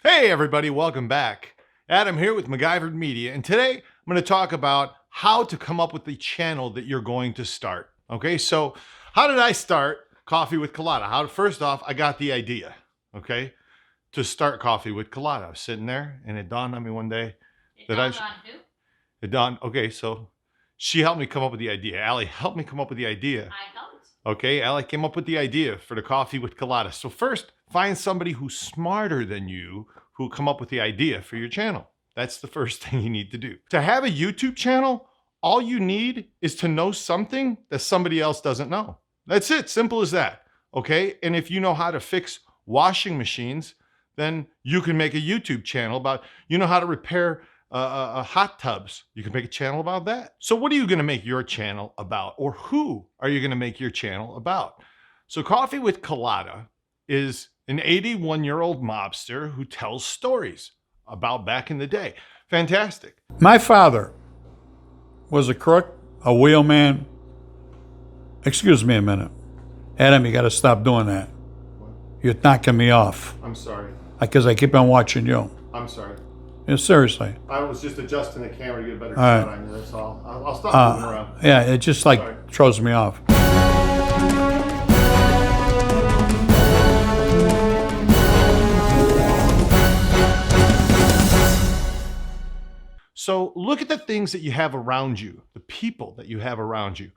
Hey everybody, welcome back. Adam here with MacGyverd Media, and today I'm going to talk about how to come up with the channel that you're going to start. Okay, so how did I start Coffee with Cullotta? First off, I got the idea, okay, to start Coffee with Cullotta. I was sitting there, and it dawned on me one day it dawned. Okay, so she helped me come up with the idea. Allie helped me come up with the idea. I helped. Okay, Allie came up with the idea for the Coffee with Cullotta. So first, find somebody who's smarter than you who come up with the idea for your channel. That's the first thing you need to do. To have a YouTube channel, all you need is to know something that somebody else doesn't know. That's it, simple as that, okay? And if you know how to fix washing machines, then you can make a YouTube channel about, you know how to repair hot tubs. You can make a channel about that. So what are you gonna make your channel about? Or who are you gonna make your channel about? So Coffee with Cullotta is an 81-year-old mobster who tells stories about back in the day. Fantastic. My father was a crook, a wheelman. Excuse me a minute. Adam, you got to stop doing that. You're knocking me off I'm sorry. because I keep on watching you. I'm sorry. Yeah, seriously. I was just adjusting the camera to get a better All right. shot on you, that's all. I'll stop moving around. Yeah, it just like Sorry. throws me off. So look at the things that you have around you, the people that you have around you.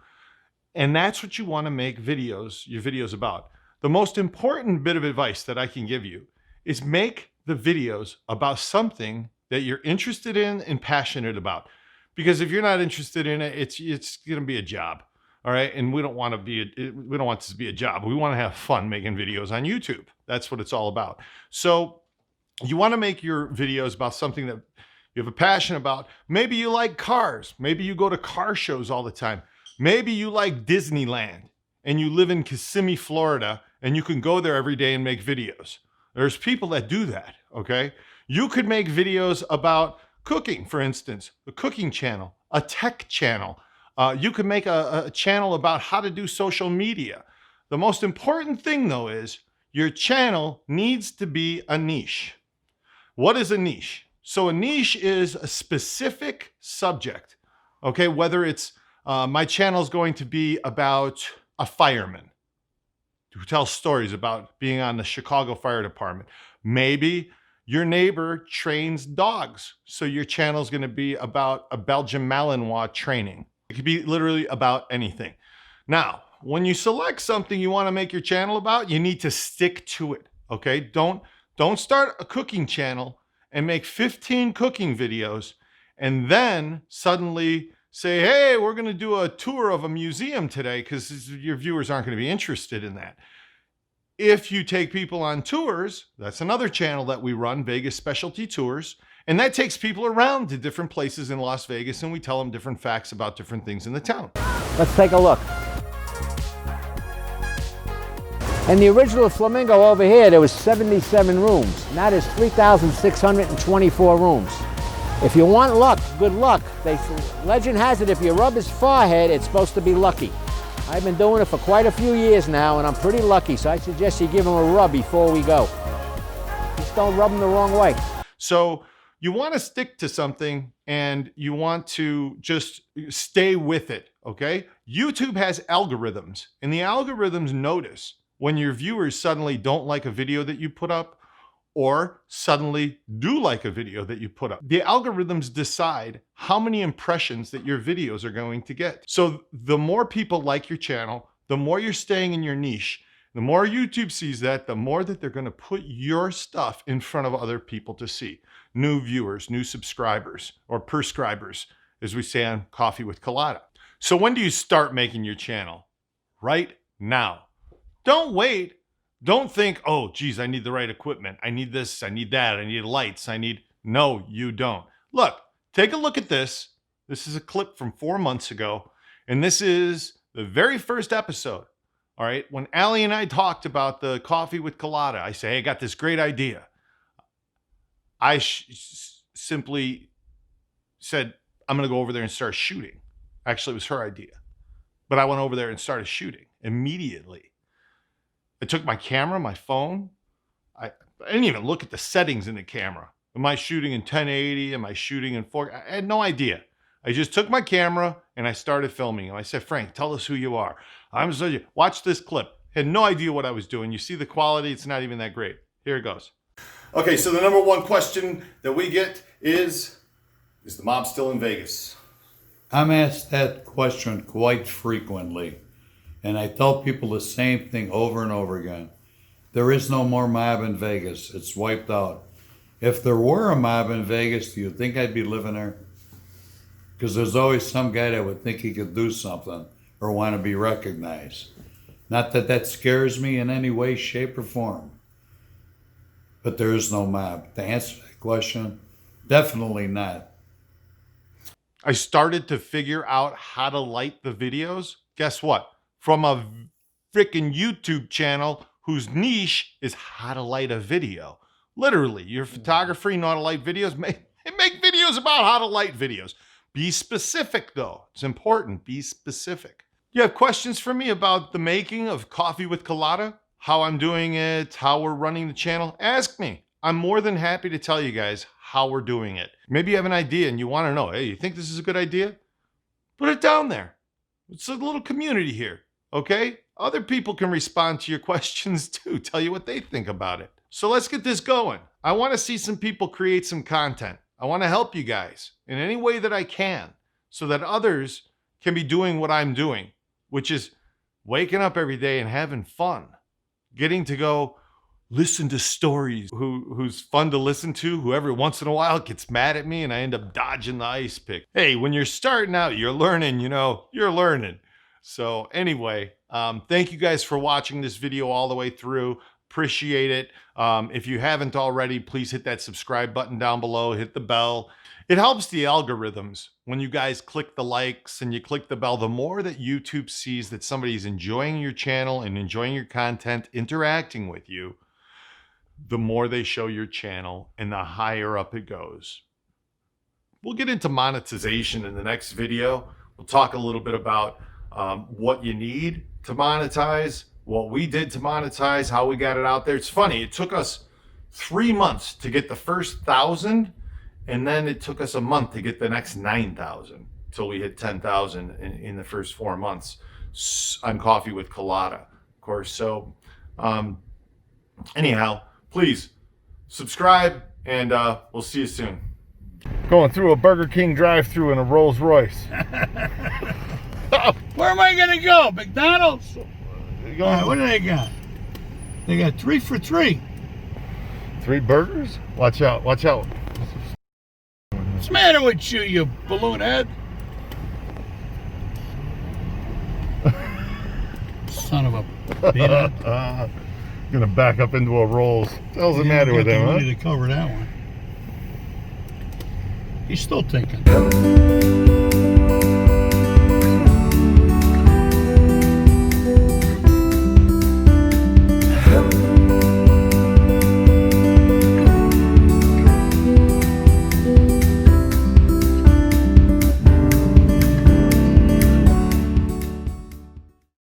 And that's what you want to make your videos about. The most important bit of advice that I can give you is make the videos about something that you're interested in and passionate about. Because if you're not interested in it, it's going to be a job. All right. And we don't want this to be a job. We want to have fun making videos on YouTube. That's what it's all about. So you want to make your videos about something that you have a passion about. Maybe you like cars. Maybe you go to car shows all the time. Maybe you like Disneyland and you live in Kissimmee, Florida, and you can go there every day and make videos. There's people that do that, okay? You could make videos about cooking, for instance, a cooking channel, a tech channel. You could make a channel about how to do social media. The most important thing, though, is your channel needs to be a niche. What is a niche? So a niche is a specific subject, okay? Whether it's, my channel is going to be about a fireman who tells stories about being on the Chicago Fire Department. Maybe your neighbor trains dogs, so your channel is going to be about a Belgian Malinois training. It could be literally about anything. Now, when you select something you want to make your channel about, you need to stick to it, okay? Don't start a cooking channel and make 15 cooking videos and then suddenly say, hey, we're going to do a tour of a museum today, because your viewers aren't going to be interested in that. If you take people on tours, that's another channel that we run, Vegas Specialty Tours, and that takes people around to different places in Las Vegas, and we tell them different facts about different things in the town. Let's take a look. In the original Flamingo over here, there was 77 rooms. Now there's 3,624 rooms. If you want luck, good luck. Legend has it, if you rub his forehead, it's supposed to be lucky. I've been doing it for quite a few years now, and I'm pretty lucky, so I suggest you give him a rub before we go. Just don't rub him the wrong way. So you want to stick to something, and you want to just stay with it, okay? YouTube has algorithms, and the algorithms notice when your viewers suddenly don't like a video that you put up, or suddenly do like a video that you put up. The algorithms decide how many impressions that your videos are going to get. So the more people like your channel, the more you're staying in your niche, the more YouTube sees that, the more that they're gonna put your stuff in front of other people to see. New viewers, new subscribers, or perscribers, as we say on Coffee with Cullotta. So when do you start making your channel? Right now. Don't wait. Don't think, oh, geez, I need the right equipment. I need this, I need that, I need lights, No, you don't. Look, take a look at this. This is a clip from 4 months ago, and this is the very first episode, all right? When Allie and I talked about the Coffee with Cullotta, I say, hey, I got this great idea. I simply said, I'm gonna go over there and start shooting. Actually, it was her idea. But I went over there and started shooting immediately. I took my camera, my phone. I didn't even look at the settings in the camera. Am I shooting in 1080? Am I shooting in 4K? I had no idea. I just took my camera and I started filming. And I said, Frank, tell us who you are. I'm so you. Watch this clip. Had no idea what I was doing. You see the quality, it's not even that great. Here it goes. Okay, so the number one question that we get is the mob still in Vegas? I'm asked that question quite frequently, and I tell people the same thing over and over again. There is no more mob in Vegas. It's wiped out. If there were a mob in Vegas, do you think I'd be living there? Because there's always some guy that would think he could do something or want to be recognized. Not that that scares me in any way, shape, or form. But there is no mob. To answer that question, definitely not. I started to figure out how to light the videos. Guess what? From a freaking YouTube channel whose niche is how to light a video. Literally, you're a photographer, you know how to light videos, make videos about how to light videos. Be specific though, it's important, be specific. You have questions for me about the making of Coffee with Cullotta? How I'm doing it, how we're running the channel? Ask me. I'm more than happy to tell you guys how we're doing it. Maybe you have an idea and you want to know, hey, you think this is a good idea? Put it down there. It's a little community here, okay? Other people can respond to your questions too, tell you what they think about it. So let's get this going. I want to see some people create some content. I want to help you guys in any way that I can so that others can be doing what I'm doing, which is waking up every day and having fun. Getting to go listen to stories who's fun to listen to, who every once in a while gets mad at me and I end up dodging the ice pick. Hey, when you're starting out, you're learning, you're learning. So anyway, thank you guys for watching this video all the way through. Appreciate it. If you haven't already, please hit that subscribe button down below, hit the bell. It helps the algorithms when you guys click the likes and you click the bell. The more that YouTube sees that somebody's enjoying your channel and enjoying your content, interacting with you, the more they show your channel and the higher up it goes. We'll get into monetization in the next video. We'll talk a little bit about what you need to monetize, what we did to monetize, how we got it out there. It's funny, it took us 3 months to get the first 1,000, and then it took us a month to get the next 9,000 until we hit 10,000 in the first 4 months on Coffee with Cullotta, of course. So anyhow, please subscribe, and we'll see you soon. Going through a Burger King drive-thru in a Rolls Royce. Where am I going to go? McDonald's? What do they got? They got 3 for $3. 3 burgers? Watch out, watch out. What's the matter with you, you balloon head? Son of a peanut. Gonna back up into a Rolls. What the hell's the matter with him, huh? To cover that one. He's still thinking.